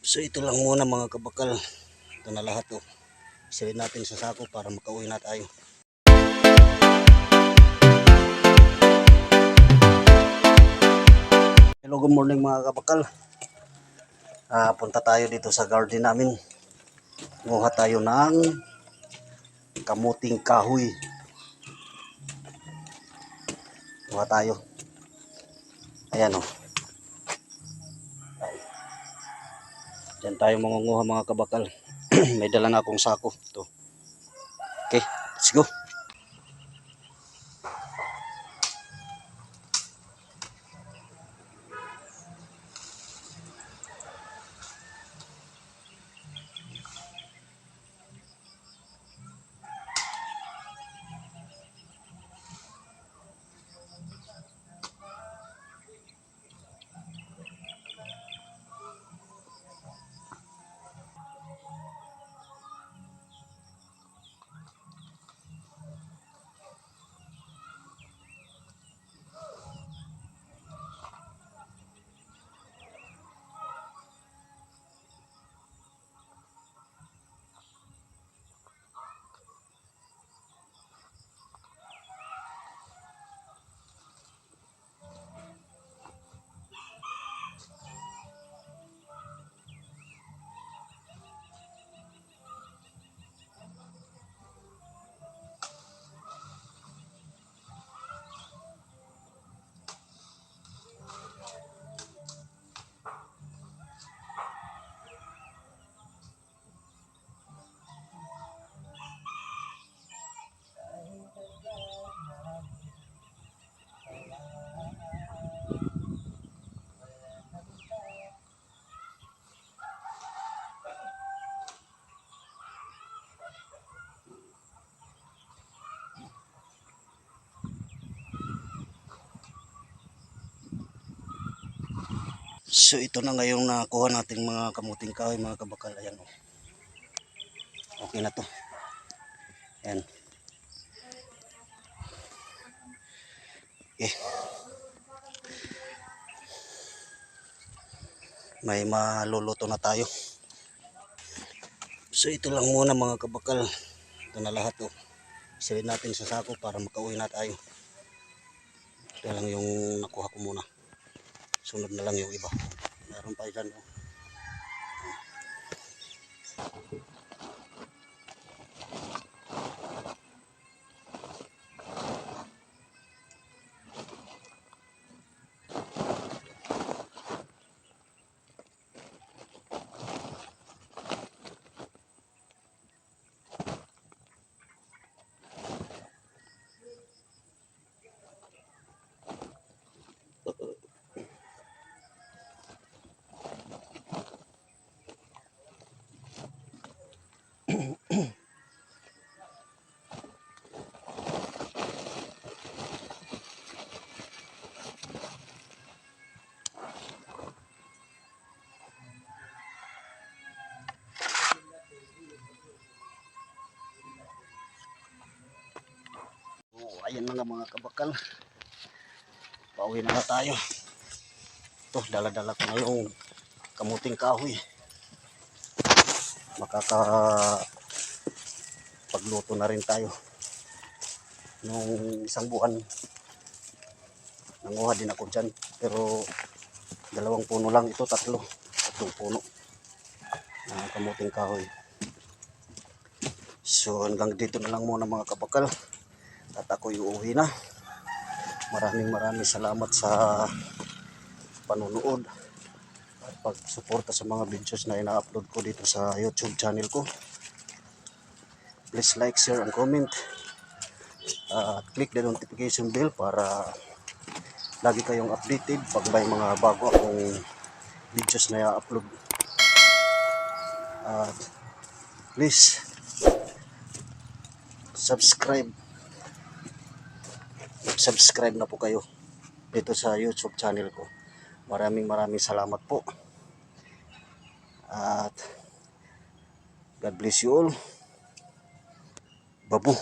So ito lang muna mga kabakal. Ito na lahat oh. Silid natin sa sako para makauwi na tayo. Hello, good morning mga kabakal. Punta tayo dito sa garden namin. Nguha tayo ng kamuting kahoy. Nguha tayo. Ayan oh. Diyan tayo mangunguha mga kabakal. May dala na akong sako. Ito. Okay, let's go. So ito na ngayong nakuha nating mga kamuting kahoy mga kabakal. Ayan oh. Okay na to. Ayan. Okay. May maluluto na tayo. So ito lang muna mga kabakal. Ito na lahat oh. Silid natin sa sako para makauwi na tayo. Ito lang yung nakuha ko muna. Sunod na lang yung iba. Meron pa dyan oh. Ayan na nga mga kabakal. Pauwi na tayo. Ito, dala-dala ko na yung kamuting kahoy. Pagluto na rin tayo. Nung isang buwan, nanguha din ako dyan. Pero 2 puno lang ito, 3 puno na kamuting kahoy. So hanggang dito na lang muna mga kabakal. At ako'y uuwi na. Maraming salamat sa panunood at pagsuporta sa mga videos na ina-upload ko dito sa YouTube channel ko. Please like, share, and comment. Click the notification bell para lagi kayong updated pag may mga bago akong videos na i-upload. Please subscribe na po kayo dito sa YouTube channel ko. Maraming salamat po. At God bless you all. Babu.